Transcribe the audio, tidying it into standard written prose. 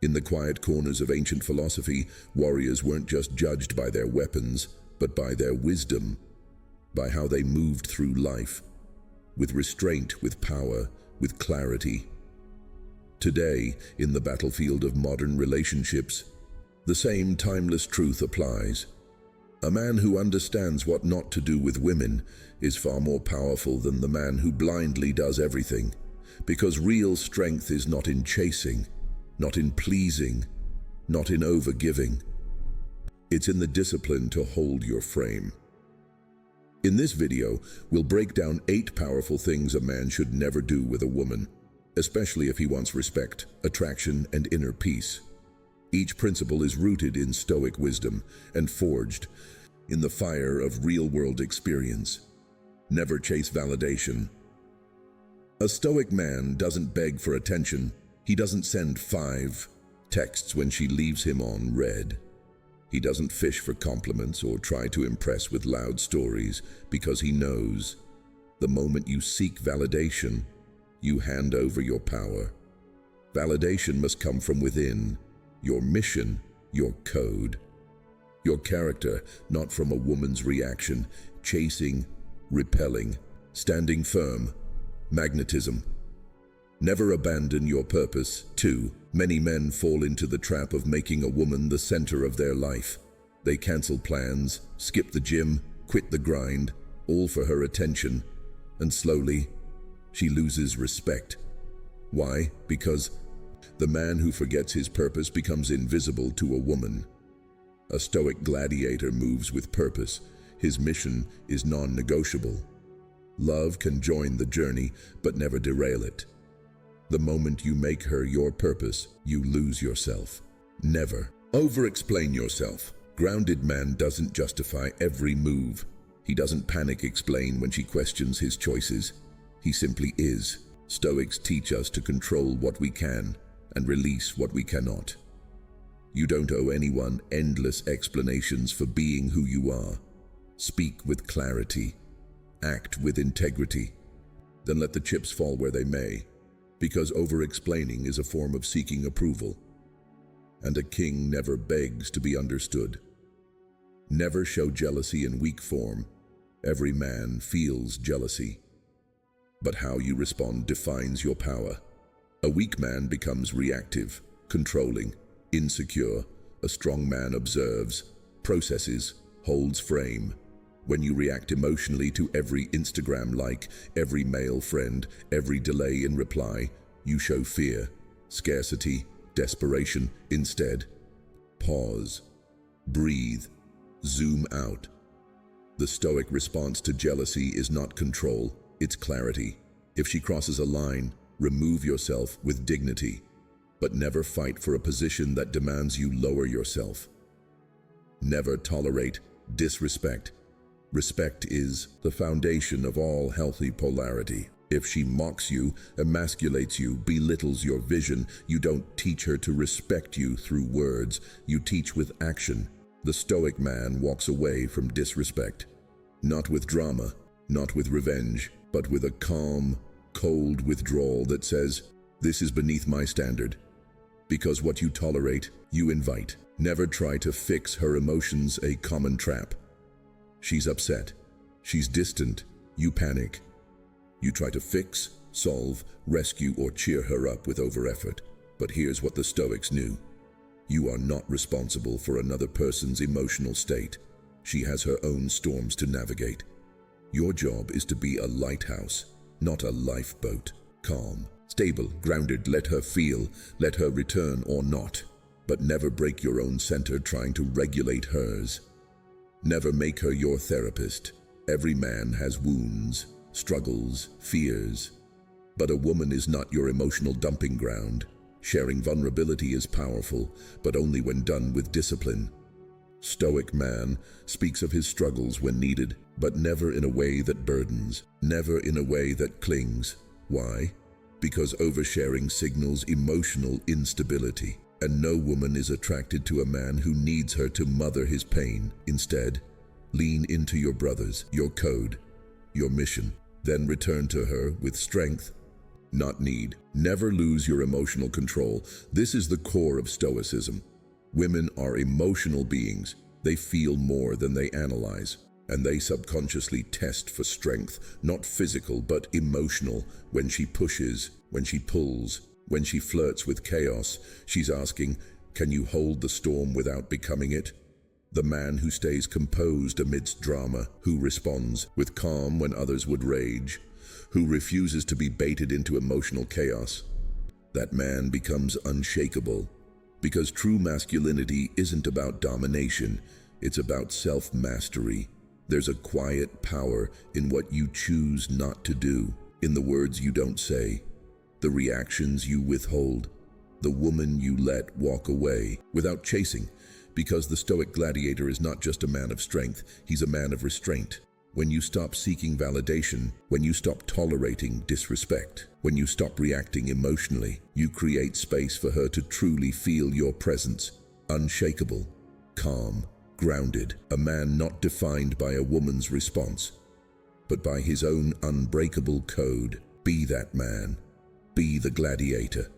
In the quiet corners of ancient philosophy, warriors weren't just judged by their weapons, but by their wisdom, by how they moved through life, with restraint, with power, with clarity. Today, in the battlefield of modern relationships, the same timeless truth applies. A man who understands what not to do with women is far more powerful than the man who blindly does everything, because real strength is not in chasing, not in pleasing, not in overgiving. It's in the discipline to hold your frame. In this video, we'll break down 8 powerful things a man should never do with a woman, especially if he wants respect, attraction, and inner peace. Each principle is rooted in Stoic wisdom and forged in the fire of real-world experience. Never chase validation. A Stoic man doesn't beg for attention. He doesn't send 5 texts when she leaves him on read. He doesn't fish for compliments or try to impress with loud stories, because he knows the moment you seek validation, you hand over your power. Validation must come from within, your mission, your code, your character, not from a woman's reaction, chasing, repelling, standing firm, magnetism. Never abandon your purpose. 2. Many men fall into the trap of making a woman the center of their life. They cancel plans, skip the gym, quit the grind, all for her attention, and slowly, she loses respect. Why? Because the man who forgets his purpose becomes invisible to a woman. A Stoic gladiator moves with purpose. His mission is non-negotiable. Love can join the journey, but never derail it. The moment you make her your purpose, you lose yourself. Never over-explain yourself. Grounded man doesn't justify every move. He doesn't panic explain when she questions his choices. He simply is. Stoics teach us to control what we can and release what we cannot. You don't owe anyone endless explanations for being who you are. Speak with clarity. Act with integrity. Then let the chips fall where they may, because over-explaining is a form of seeking approval. And a king never begs to be understood. Never show jealousy in weak form. Every man feels jealousy. But how you respond defines your power. A weak man becomes reactive, controlling, insecure. A strong man observes, processes, holds frame. When you react emotionally to every Instagram like, every male friend, every delay in reply, you show fear, scarcity, desperation. Instead, pause, breathe, zoom out. The Stoic response to jealousy is not control, it's clarity. If she crosses a line, remove yourself with dignity, but never fight for a position that demands you lower yourself. Never tolerate disrespect. Respect is the foundation of all healthy polarity. If she mocks you, emasculates you, belittles your vision, you don't teach her to respect you through words, you teach with action. The Stoic man walks away from disrespect, not with drama, not with revenge, but with a calm, cold withdrawal that says, "This is beneath my standard." Because what you tolerate, you invite. Never try to fix her emotions, a common trap. She's upset. She's distant. You panic. You try to fix, solve, rescue, or cheer her up with over-effort. But here's what the Stoics knew. You are not responsible for another person's emotional state. She has her own storms to navigate. Your job is to be a lighthouse, not a lifeboat. Calm, stable, grounded. Let her feel, let her return or not. But never break your own center trying to regulate hers. Never make her your therapist. Every man has wounds, struggles, fears. But a woman is not your emotional dumping ground. Sharing vulnerability is powerful, but only when done with discipline. Stoic man speaks of his struggles when needed, but never in a way that burdens, never in a way that clings. Why? Because oversharing signals emotional instability. And no woman is attracted to a man who needs her to mother his pain. Instead, lean into your brothers, your code, your mission. Then return to her with strength, not need. Never lose your emotional control. This is the core of Stoicism. Women are emotional beings. They feel more than they analyze. And they subconsciously test for strength, not physical but emotional. When she pushes, when she pulls, when she flirts with chaos, she's asking, can you hold the storm without becoming it? The man who stays composed amidst drama, who responds with calm when others would rage, who refuses to be baited into emotional chaos, that man becomes unshakable. Because true masculinity isn't about domination, it's about self-mastery. There's a quiet power in what you choose not to do, in the words you don't say, the reactions you withhold, the woman you let walk away without chasing, because the Stoic gladiator is not just a man of strength, he's a man of restraint. When you stop seeking validation, when you stop tolerating disrespect, when you stop reacting emotionally, you create space for her to truly feel your presence, unshakable, calm, grounded, a man not defined by a woman's response, but by his own unbreakable code. Be that man. Be the gladiator.